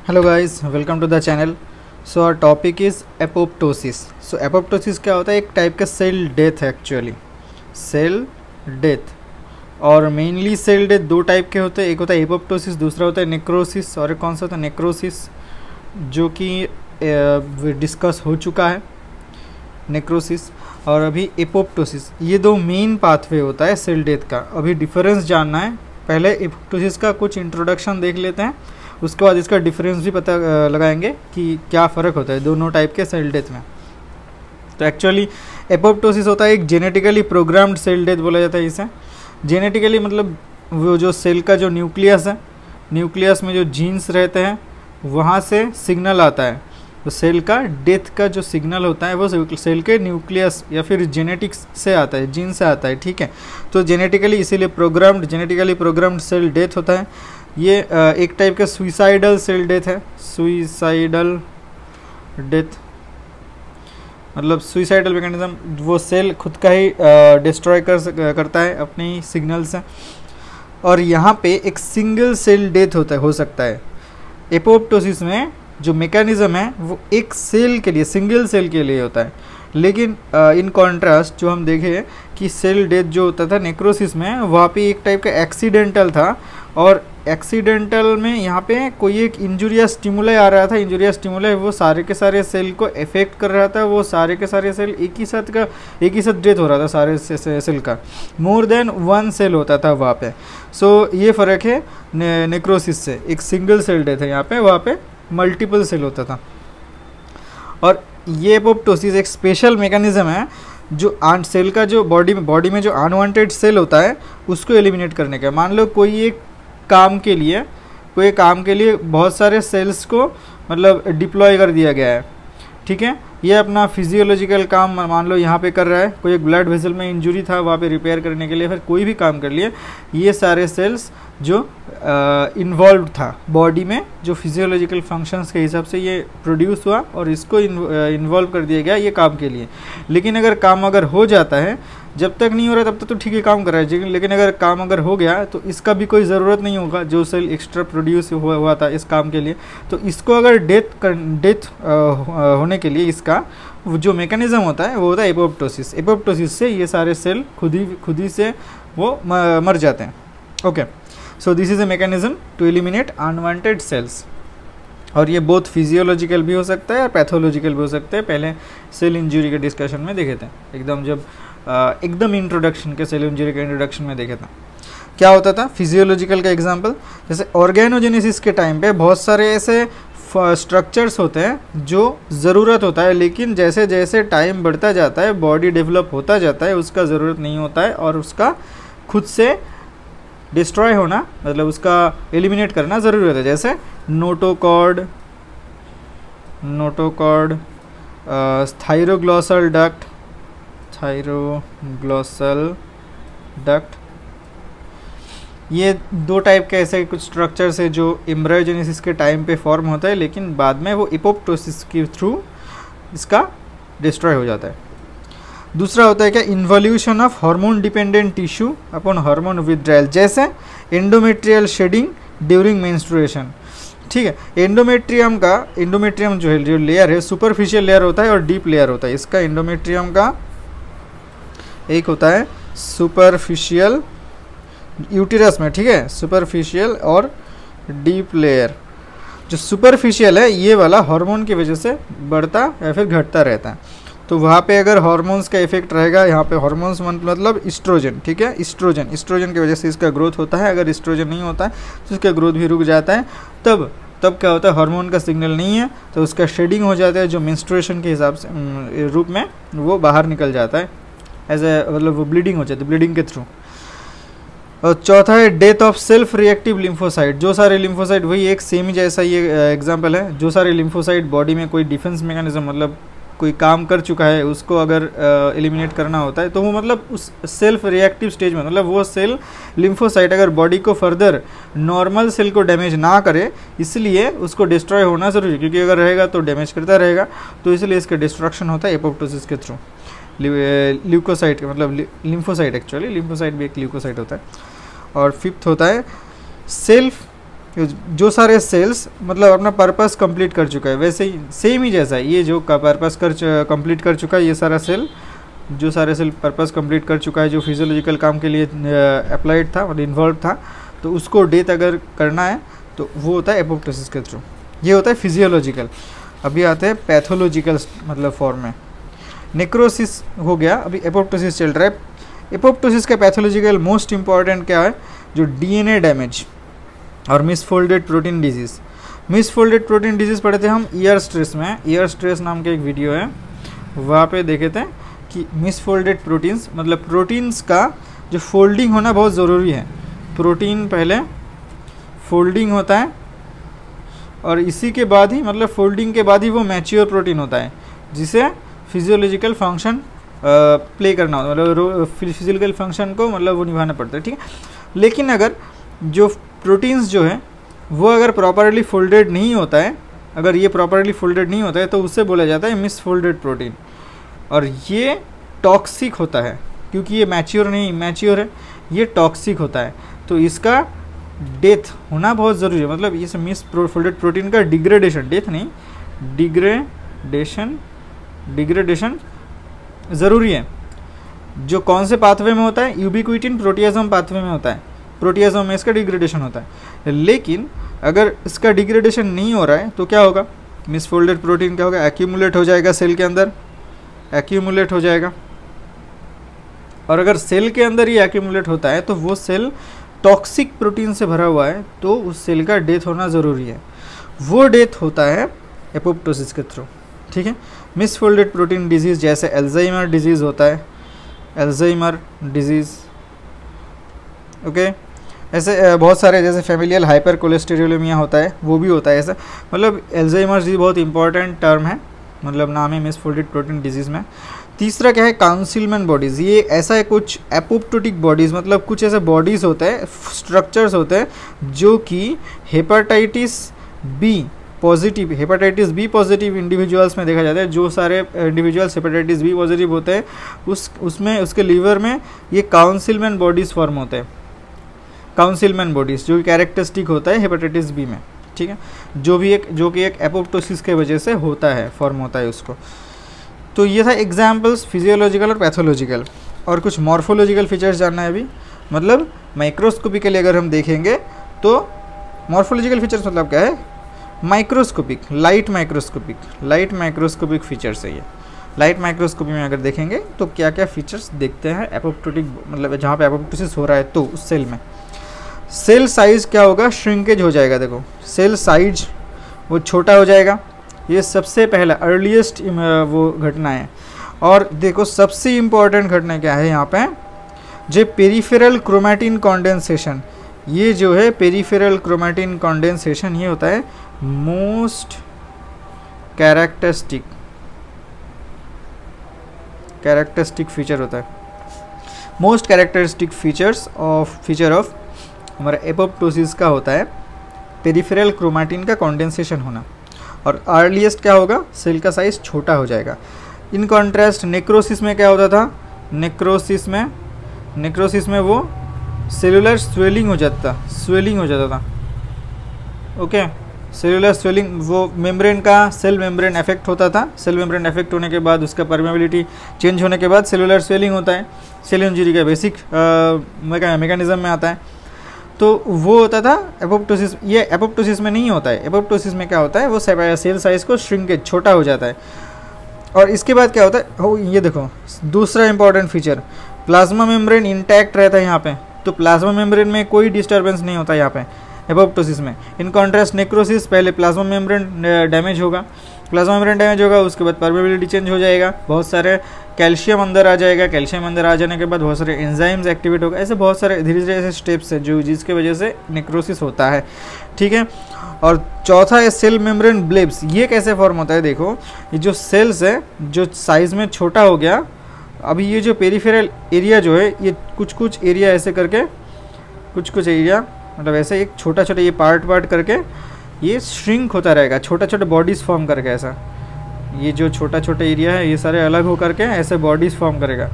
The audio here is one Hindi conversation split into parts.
Hello guys, welcome to the channel. So our topic is apoptosis. So apoptosis क्या होता है? एक टाइप का सेल डेथ है एक्चुअली, सेल डेथ। और मेनली सेल डेथ दो टाइप के होते हैं, एक होता है एपोप्टोसिस, दूसरा होता है नेक्रोसिस। और एक कौन सा होता है? नेक्रोसिस, जो कि डिस्कस हो चुका है, नेक्रोसिस। और अभी एपोप्टोसिस, ये दो मेन पाथवे होता है सेल डेथ का। अभी डिफरेंस जानना है, पहले एपोप्टोसिस का कुछ इंट्रोडक्शन देख लेते हैं, उसके बाद इसका डिफरेंस भी पता लगाएंगे कि क्या फ़र्क होता है दोनों टाइप के सेल डेथ में। तो एक्चुअली एपोप्टोसिस होता है एक जेनेटिकली प्रोग्राम्ड सेल डेथ बोला जाता है इसे। जेनेटिकली मतलब वो जो सेल का जो न्यूक्लियस है, न्यूक्लियस में जो जीन्स रहते हैं वहाँ से सिग्नल आता है। तो सेल का डेथ का जो सिग्नल होता है वो सेल के न्यूक्लियस या फिर जेनेटिक्स से आता है, जीन से आता है, ठीक है। तो जेनेटिकली इसीलिए जेनेटिकली प्रोग्राम्ड सेल डेथ होता है। ये एक टाइप का सुइसाइडल सेल डेथ है। सुइसाइडल डेथ मतलब सुइसाइडल मैकेनिज्म, वो सेल खुद का ही डिस्ट्रॉय करता है अपनी सिग्नल से। और यहाँ पे एक सिंगल सेल डेथ हो सकता है। एपोप्टोसिस में जो मैकेनिज्म है वो एक सेल के लिए, सिंगल सेल के लिए होता है। लेकिन इन कॉन्ट्रास्ट जो हम देखें कि सेल डेथ जो होता था नेक्रोसिस में, वहाँ पे एक टाइप का एक्सीडेंटल था। और एक्सीडेंटल में यहाँ पे कोई एक इंजुरियस स्टिमुलाई आ रहा था। इंजुरियस स्टिमुलाई वो सारे के सारे सेल को इफेक्ट कर रहा था। वो सारे के सारे सेल एक ही साथ डेथ हो रहा था सारे सेल का। मोर देन वन सेल होता था वहाँ पे। सो ये फ़र्क है नेक्रोसिस से। एक सिंगल सेल डेथ है यहाँ पे, वहाँ पे मल्टीपल सेल होता था। और ये एपोप्टोसिस एक स्पेशल मैकेनिज्म है जो सेल का जो बॉडी में जो अनवांटेड सेल होता है उसको एलिमिनेट करने का। मान लो कोई काम के लिए बहुत सारे सेल्स को मतलब डिप्लॉय कर दिया गया है, ठीक है। ये अपना फिजियोलॉजिकल काम मान लो यहाँ पे कर रहा है, कोई एक ब्लड वेसल में इंजरी था वहाँ पे रिपेयर करने के लिए, फिर कोई भी काम कर लिए। ये सारे सेल्स जो इन्वॉल्व था बॉडी में, जो फिजियोलॉजिकल फंक्शंस के हिसाब से ये प्रोड्यूस हुआ और इसको इन्वॉल्व कर दिया गया ये काम के लिए। लेकिन अगर काम हो जाता है, जब तक नहीं हो रहा तब तक तो ठीक है काम कर रहा है, लेकिन अगर काम हो गया तो इसका भी कोई ज़रूरत नहीं होगा जो सेल एक्स्ट्रा प्रोड्यूस हुआ था इस काम के लिए। तो इसको अगर डेथ होने के लिए इसका जो मैकेनिज्म होता है वो होता है एपोप्टोसिस। एपोप्टोसिस से ये सारे सेल खुद ही से वो मर जाते हैं। Okay, so this is a mechanism to eliminate unwanted cells. और ये बहुत फिजियोलॉजिकल भी हो सकता है और पैथोलॉजिकल भी हो सकता है। पहले सेल इंजरी के डिस्कशन में देखे थे, एकदम इंट्रोडक्शन के सेल इंजरी के इंट्रोडक्शन में देखे थे। क्या होता था फिजियोलॉजिकल का एग्जांपल, जैसे ऑर्गेनोजेनेसिस के टाइम पे बहुत सारे ऐसे स्ट्रक्चर्स होते हैं जो ज़रूरत होता है, लेकिन जैसे जैसे टाइम बढ़ता जाता है, बॉडी डेवलप होता जाता है, उसका ज़रूरत नहीं होता है और उसका खुद से डिस्ट्रॉय होना मतलब उसका एलिमिनेट करना ज़रूरी होता है। जैसे नोटोकॉर्ड, थायरोग्लॉसल डक्ट, ये दो टाइप के ऐसे कुछ स्ट्रक्चर्स है जो एम्ब्रायोजेनेसिस के टाइम पे फॉर्म होता है, लेकिन बाद में वो एपोप्टोसिस के थ्रू इसका डिस्ट्रॉय हो जाता है। दूसरा होता है क्या? Involution of hormone dependent tissue upon hormone withdrawal, जैसे एंडोमेट्रियल शेडिंग ड्यूरिंग मेंस्ट्रुएशन, ठीक है। एंडोमेट्रियम जो है, जो लेयर है, सुपरफिशियल लेयर होता है और डीप लेयर होता है। इसका एंडोमेट्रियम का एक होता है सुपरफिशियल यूटेरस में, ठीक है, सुपरफिशियल और डीप लेयर। जो सुपरफिशियल है ये वाला हार्मोन की वजह से बढ़ता या फिर घटता रहता है। तो वहाँ पे अगर हार्मोन्स का इफेक्ट रहेगा, यहाँ पे हार्मोन्स मतलब इस्ट्रोजन, ठीक है, इस्ट्रोजन की वजह से इसका ग्रोथ होता है। अगर इस्ट्रोजन नहीं होता है तो इसका ग्रोथ भी रुक जाता है। तब क्या होता है? हार्मोन का सिग्नल नहीं है तो उसका शेडिंग हो जाता है, जो मेंस्ट्रुएशन के हिसाब से रूप में वो बाहर निकल जाता है, मतलब वो ब्लीडिंग हो जाती है, ब्लीडिंग के थ्रू। और चौथा है death of self reactive lymphocyte. जो सारे लिम्फोसाइट, वही एक सेम ही जैसा ये एग्जांपल है, जो सारे लिम्फोसाइट बॉडी में कोई डिफेंस मैकेनिज्म मतलब कोई काम कर चुका है, उसको अगर एलिमिनेट करना होता है तो वो मतलब उस सेल्फ रिएक्टिव स्टेज में, मतलब वो सेल लिम्फोसाइट अगर बॉडी को फर्दर नॉर्मल सेल को डैमेज ना करे, इसलिए उसको डिस्ट्रॉय होना ज़रूरी है, क्योंकि अगर रहेगा तो डैमेज करता रहेगा। तो इसलिए इसका डिस्ट्रक्शन होता है एपोप्टोसिस के थ्रू। ल्यूकोसाइट मतलब लिम्फोसाइट, एक्चुअली लिम्फोसाइट भी एक ल्यूकोसाइट होता है। और फिफ्थ होता है सेल्फ जो सारे सेल्स मतलब अपना पर्पस कंप्लीट कर चुका है, वैसे ही सेम ही जैसा है ये जो पर्पस कंप्लीट कर चुका है, ये सारा सेल जो सारे सेल पर्पस कंप्लीट कर चुका है, जो फिजियोलॉजिकल काम के लिए अप्लाइड था और इन्वॉल्व था, तो उसको डेथ अगर करना है तो वो होता है एपोप्टोसिस के थ्रू। ये होता है फिजियोलॉजिकल। अभी आते हैं पैथोलॉजिकल मतलब फॉर्म में। नेक्रोसिस हो गया, अभी एपोप्टोसिस चल रहा है। एपोप्टोसिस का पैथोलॉजिकल मोस्ट इंपॉर्टेंट क्या है, जो डीएनए डैमेज और misfolded protein disease. Misfolded protein disease पढ़े थे हम ईयर स्ट्रेस में, ईयर स्ट्रेस नाम का एक वीडियो है, वहाँ पे देखे थे कि मिसफोल्डेड प्रोटीन्स मतलब प्रोटीन्स का जो फोल्डिंग होना बहुत ज़रूरी है। प्रोटीन पहले फोल्डिंग होता है और इसी के बाद ही मतलब फोल्डिंग के बाद ही वो मैच्योर प्रोटीन होता है, जिसे फिजियोलॉजिकल फंक्शन प्ले करना होता है, मतलब फिजियोलॉजिकल फंक्शन को मतलब वो निभाना पड़ता है, ठीक है। लेकिन अगर जो प्रोटीन्स जो है वो अगर प्रॉपरली फोल्डेड नहीं होता है, अगर ये प्रॉपरली फोल्डेड नहीं होता है तो उससे बोला जाता है मिसफोल्डेड प्रोटीन, और ये टॉक्सिक होता है क्योंकि ये मैच्योर है, ये टॉक्सिक होता है। तो इसका डेथ होना बहुत ज़रूरी है, मतलब ये मिसफोल्डेड प्रोटीन का डिग्रेडेशन, डेथ नहीं डिग्रेडेशन ज़रूरी है। जो कौन से पाथवे में होता है, यूबिक्विटिन प्रोटियासोम पाथवे में होता है, प्रोटियासोम में इसका डिग्रेडेशन होता है। लेकिन अगर इसका डिग्रेडेशन नहीं हो रहा है तो क्या होगा, मिसफोल्डेड प्रोटीन क्या होगा, एक्यूमुलेट हो जाएगा सेल के अंदर, एक्यूमुलेट हो जाएगा। और अगर सेल के अंदर ही एक्यूमुलेट होता है तो वो सेल टॉक्सिक प्रोटीन से भरा हुआ है, तो उस सेल का डेथ होना ज़रूरी है। वो डेथ होता है एपोप्टोसिस के थ्रू, ठीक है। मिसफोल्डेड प्रोटीन डिजीज़ जैसे अल्जाइमर डिजीज़ होता है, अल्जाइमर डिजीज़, ओके। ऐसे बहुत सारे जैसे फैमिलियल हाइपर कोलेस्टेरोलेमिया होता है, वो भी होता है ऐसा। मतलब अल्जाइमर डिजीज़ बहुत इंपॉर्टेंट टर्म है, मतलब नाम है मिसफोल्डेड प्रोटीन डिजीज़ में। तीसरा क्या है, काउंसिलमेंट बॉडीज़। ये ऐसा है कुछ एपोप्टोटिक बॉडीज़, मतलब कुछ ऐसे बॉडीज़ होते हैं, स्ट्रक्चर्स होते हैं जो कि हेपेटाइटिस बी पॉजिटिव इंडिविजुअल्स में देखा जाता है। जो सारे इंडिविजुअल्स हेपेटाइटिस बी पॉजिटिव होते हैं उसमें उसके लीवर में ये काउंसिलमेंट बॉडीज़ फॉर्म होते हैं, काउंसिलमेंट बॉडीज़ जो कैरेक्टरिस्टिक होता है हेपेटाइटिस बी में, ठीक है, जो कि एक एपोप्टोसिस के वजह से होता है, फॉर्म होता है उसको। तो ये था एग्जाम्पल्स फिजियोलॉजिकल और पैथोलॉजिकल। और कुछ मॉर्फोलॉजिकल फीचर्स जानना है अभी, मतलब माइक्रोस्कोपिकली अगर हम देखेंगे तो मॉर्फोलॉजिकल फीचर्स मतलब क्या है, माइक्रोस्कोपिक, लाइट माइक्रोस्कोपिक फीचर्स है ये। लाइट माइक्रोस्कोपी में अगर देखेंगे तो क्या क्या फीचर्स देखते हैं एपोप्टोटिक, मतलब जहाँ पे एपोप्टोसिस हो रहा है तो उस सेल में। सेल साइज क्या होगा, श्रिंकेज हो जाएगा। देखो सेल साइज वो छोटा हो जाएगा, ये सबसे पहला अर्लीस्ट वो घटना है। और देखो सबसे इम्पॉर्टेंट घटना क्या है यहाँ पे, जो पेरिफेरल क्रोमैटिन कॉन्डेंसेशन। ये जो है पेरिफेरल क्रोमैटिन कॉन्डेंसेशन, ये होता है मोस्ट कैरेक्टरिस्टिक फीचर होता है, मोस्ट कैरेक्टरिस्टिक फीचर ऑफ हमारा एपोप्टोसिस का होता है पेरिफेरल क्रोमैटिन का कॉन्डेंसेशन होना। और अर्लीस्ट क्या होगा, सेल का साइज छोटा हो जाएगा। इन कॉन्ट्रास्ट नेक्रोसिस में क्या होता था, नेक्रोसिस में वो सेलुलर स्वेलिंग हो जाता था, ओके। सेलुलर स्वेलिंग, वो मेम्ब्रेन का सेल मेम्ब्रेन इफेक्ट होता था। सेल मेम्ब्रेन इफेक्ट होने के बाद उसका परमेबिलिटी चेंज होने के बाद सेलुलर स्वेलिंग होता है, सेल इंजरी का बेसिक मैकेनिज्म में आता है। तो वो होता था एपोप्टोसिस। ये एपोप्टोसिस में नहीं होता है। एपोप्टोसिस में क्या होता है, वो सेल साइज को श्रिंकेज, छोटा हो जाता है। और इसके बाद क्या होता है, ये देखो दूसरा important feature, plasma membrane intact रहता है यहाँ पे। तो प्लाज्मा मेम्ब्रेन में कोई डिस्टर्बेंस नहीं होता यहाँ पे एपोप्टोसिस में। इन कॉन्ट्रास्ट नेक्रोसिस, पहले प्लाज्मा मेम्ब्रेन डैमेज होगा, उसके बाद परमेबिलिटी चेंज हो जाएगा, बहुत सारे कैल्शियम अंदर आ जाएगा, कैल्शियम अंदर आ जाने के बाद बहुत सारे एंजाइम्स एक्टिवेट होगा। ऐसे बहुत सारे धीरे धीरे ऐसे स्टेप्स हैं जो जिसके वजह से नेक्रोसिस होता है, ठीक है। और चौथा है सेल मेम्ब्रेन ब्लेब्स। ये कैसे फॉर्म होता है, देखो ये जो सेल्स है जो साइज में छोटा हो गया, अभी ये जो पेरिफेरल एरिया जो है, ये कुछ एरिया ऐसे करके, कुछ एरिया मतलब ऐसे एक छोटा ये पार्ट करके ये श्रिंक होता रहेगा, छोटा बॉडीज़ फॉर्म करके। ऐसा ये जो छोटा एरिया है ये सारे अलग हो करके ऐसे बॉडीज़ फॉर्म करेगा।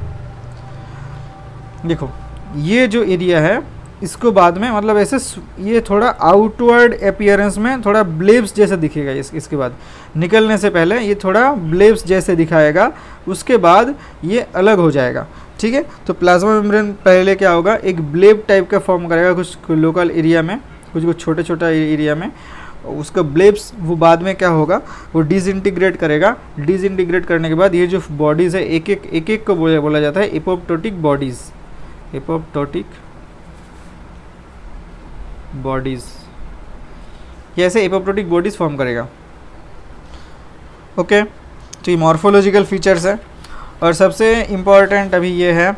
देखो ये जो एरिया है इसको बाद में मतलब ऐसे ये थोड़ा आउटवर्ड अपीयरेंस में थोड़ा ब्लेब्स जैसे दिखेगा। इसके बाद निकलने से पहले ये थोड़ा ब्लेब्स जैसे दिखाएगा, उसके बाद ये अलग हो जाएगा। ठीक है, तो प्लाज्मा मेम्ब्रेन पहले क्या होगा, एक ब्लेब टाइप का फॉर्म करेगा कुछ लोकल एरिया में, कुछ छोटे छोटा एरिया में। उसका ब्लेब्स वो बाद में क्या होगा, वो डिसइंटीग्रेट करेगा। डिसइंटीग्रेट करने के बाद ये जो बॉडीज़ है एक एक को बोला जाता है एपोप्टोटिक बॉडीज़। एपोप्टोटिक बॉडीज़, ये ऐसे एपोप्टोटिक बॉडीज़ फॉर्म करेगा। ओके, तो ये मॉर्फोलॉजिकल फीचर्स है। और सबसे इम्पॉर्टेंट अभी ये है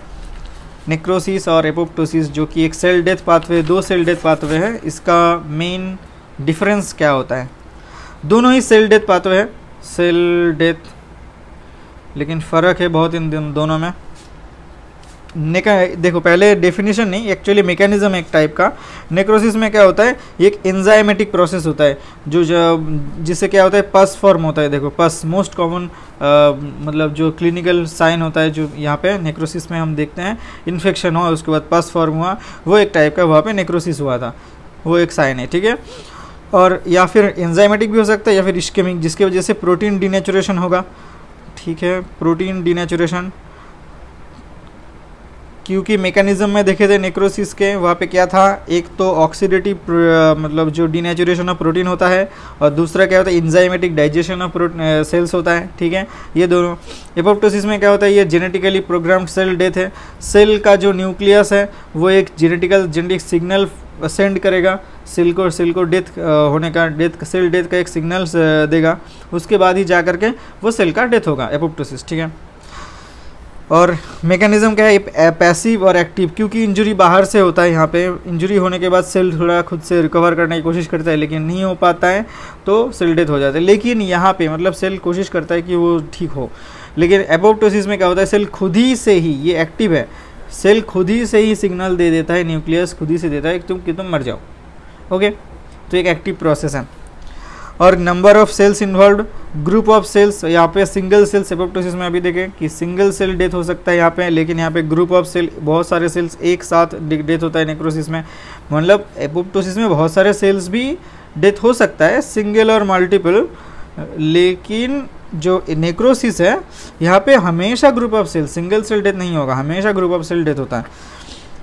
नेक्रोसिस और एपोप्टोसिस, जो कि एक सेल डेथ पाथवे, दो सेल डेथ पाथवे है। इसका मेन डिफरेंस क्या होता है, दोनों ही सेल डेथ पाथवे है, सेल डेथ, लेकिन फ़र्क है बहुत इन दोनों में। देखो पहले डेफिनेशन नहीं, एक्चुअली मैकेनिज्म एक टाइप का। नेक्रोसिस में क्या होता है, एक एंजाइमेटिक प्रोसेस होता है जो जिससे क्या होता है, पस फॉर्म होता है। देखो पस मोस्ट कॉमन मतलब जो क्लिनिकल साइन होता है जो यहाँ पे नेक्रोसिस में हम देखते हैं, इन्फेक्शन हुआ उसके बाद पस फॉर्म हुआ, वो एक टाइप का वहाँ पे नेक्रोसिस हुआ था, वो एक साइन है। ठीक है, और या फिर एंजाइमेटिक भी हो सकता है या फिर इश्केमिक, जिसकी वजह से प्रोटीन डीनेचुरेशन होगा। ठीक है, प्रोटीन डीनेचुरेशन, क्योंकि मैकेनिज्म में देखे थे नेक्रोसिस के, वहाँ पे क्या था, एक तो ऑक्सीडेटिव मतलब जो डीनेचुरेशन ऑफ प्रोटीन होता है, और दूसरा क्या होता है एंजाइमेटिक डाइजेशन ऑफ सेल्स होता है। ठीक है, ये दोनों। एपोप्टोसिस में क्या होता है, ये जेनेटिकली प्रोग्राम्ड सेल डेथ है। सेल का जो न्यूक्लियस है वो एक जेनेटिक सिग्नल सेंड करेगा सेल को डेथ होने का, सेल डेथ का एक सिग्नल देगा, उसके बाद ही जा करके वो सेल का डेथ होगा, एपोप्टोसिस। ठीक है, और मैकेनिज्म क्या है, पैसिव और एक्टिव, क्योंकि इंजरी बाहर से होता है। यहाँ पे इंजरी होने के बाद सेल थोड़ा खुद से रिकवर करने की कोशिश करता है, लेकिन नहीं हो पाता है तो सेल डेथ हो जाता है। लेकिन यहाँ पे मतलब सेल कोशिश करता है कि वो ठीक हो, लेकिन एपोप्टोसिस में क्या होता है, सेल खुद ही से ही, ये एक्टिव है, सेल खुद ही से ही सिग्नल दे देता है, न्यूक्लियस खुद ही से देता है कि तुम मर जाओ। ओके, तो एक एक्टिव प्रोसेस है। और number of cells involve, group of cells, यहाँ पे सिंगल सेल्स एपोप्टोसिस में अभी देखें कि सिंगल सेल डेथ हो सकता है यहाँ पे, लेकिन यहाँ पे ग्रुप ऑफ सेल, बहुत सारे सेल्स एक साथ डेथ होता है नेक्रोसिस में। मतलब एपोप्टोसिस में बहुत सारे सेल्स भी डेथ हो सकता है, सिंगल और मल्टीपल, लेकिन जो नेक्रोसिस है यहाँ पे हमेशा group of cell, single cell death नहीं होगा, हमेशा ग्रुप ऑफ सेल डेथ होता है।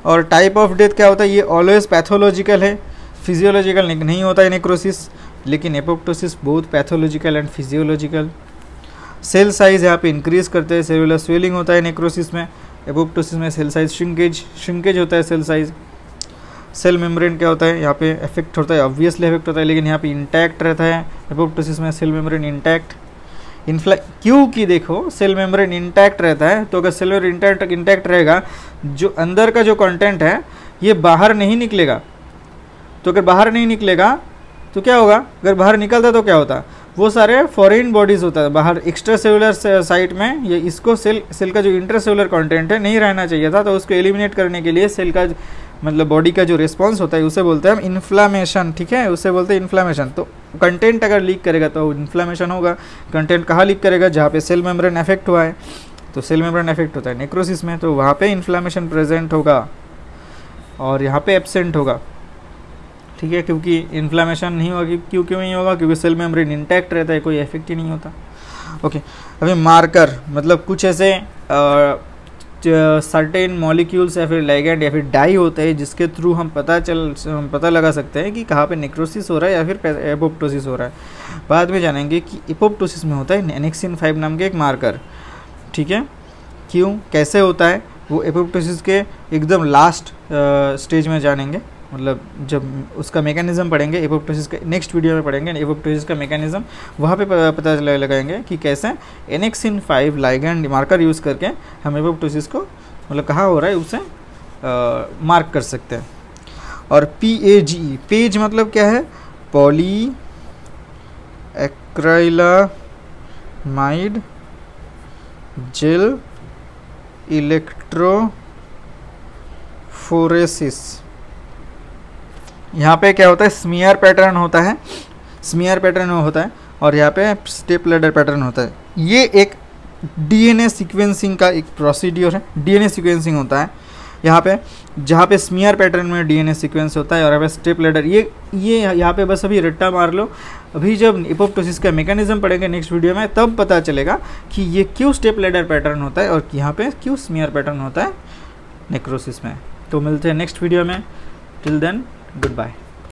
और टाइप ऑफ डेथ क्या होता है, ये ऑलवेज पैथोलॉजिकल है, फिजियोलॉजिकल नहीं होता है नेक्रोसिस, लेकिन एपोप्टोसिस बहुत pathological and physiological. Cell size यहाँ पे इंक्रीज करते हैं, सेलुलर स्वेलिंग होता है नेक्रोसिस में, एपोप्टोसिस में सेल साइज श्रिंकेज होता है सेल साइज। सेल मेम्ब्रेन क्या होता है, यहाँ पे इफेक्ट होता है, ऑब्वियसली इफेक्ट होता है, लेकिन यहाँ पे इंटैक्ट रहता है एपोप्टोसिस में सेल मेम्ब्रेन इंटैक्ट। क्योंकि देखो सेल मेम्ब्रेन इंटैक्ट रहता है, तो अगर सेल मेम्ब्रेन इंटैक्ट रहेगा, जो अंदर का जो कंटेंट है ये बाहर नहीं निकलेगा। तो अगर बाहर नहीं निकलेगा तो क्या होगा, अगर बाहर निकलता तो क्या होता, वो सारे फॉरेन बॉडीज़ होता है बाहर एक्स्ट्रा सेलुलर साइट में, ये इसको सेल का जो इंटरसेलुलर कंटेंट है नहीं रहना चाहिए था, तो उसको एलिमिनेट करने के लिए सेल का मतलब बॉडी का जो रिस्पॉन्स होता है उसे बोलते हैं हम इन्फ्लामेशन। ठीक है, उसे बोलते हैं इन्फ्लामेशन। तो कंटेंट अगर लीक करेगा तो इन्फ्लामेशन होगा। कंटेंट कहाँ लीक करेगा, जहाँ पे सेल मेम्ब्रेन अफेक्ट हुआ है, तो सेल मेम्ब्रेन अफेक्ट होता है नेक्रोसिस में, तो वहाँ पे इन्फ्लामेशन प्रेजेंट होगा और यहाँ पे एब्सेंट होगा। ठीक है, क्योंकि इन्फ्लामेशन नहीं होगी, क्यों नहीं होगा, क्योंकि सेल मेम्ब्रेन इंटैक्ट रहता है, कोई इफेक्ट ही नहीं होता। ओके, अभी मार्कर मतलब कुछ ऐसे सर्टेन मॉलिक्यूल्स या फिर लाइगेंड या फिर डाई होते हैं जिसके थ्रू हम पता लगा सकते हैं कि कहाँ पे नेक्रोसिस हो रहा है या फिर एपोप्टोसिस हो रहा है। बाद में जानेंगे कि एपोप्टोसिस में होता है एनेक्सिन 5 नाम के एक मार्कर। ठीक है, क्यों कैसे होता है वो एपोप्टोसिस के एकदम लास्ट स्टेज में जानेंगे, मतलब जब उसका मैकेनिज्म पढ़ेंगे एपोप्टोसिस के नेक्स्ट वीडियो में पढ़ेंगे एपोप्टोसिस का मैकेनिज्म, वहाँ पे पता लगाएंगे कि कैसे एनेक्सिन 5 लाइगेंड मार्कर यूज़ करके हम एपोप्टोसिस को मतलब कहाँ हो रहा है उसे मार्क कर सकते हैं। और पेज मतलब क्या है, पॉली एक्राइलामाइड जेल इलेक्ट्रोफोरेसिस। यहाँ पे क्या होता है, स्मीयर पैटर्न होता है, और यहाँ पे स्टेप लैडर पैटर्न होता है। ये एक डीएनए सीक्वेंसिंग का एक प्रोसीड्यूर है, डीएनए सीक्वेंसिंग होता है। यहाँ पे जहाँ पे स्मीयर पैटर्न में डीएनए सीक्वेंस होता है और यहाँ पे स्टेप लैडर, ये यहाँ पे बस अभी रट्टा मार लो। अभी जब एपोप्टोसिस का मैकेनिज्म पढ़ेंगे नेक्स्ट वीडियो में तब पता चलेगा कि ये क्यों स्टेप लैडर पैटर्न होता है और यहाँ पे क्यों स्मीयर पैटर्न होता है नेक्रोसिस में। तो मिलते हैं नेक्स्ट वीडियो में, टिल देन गुड बाय।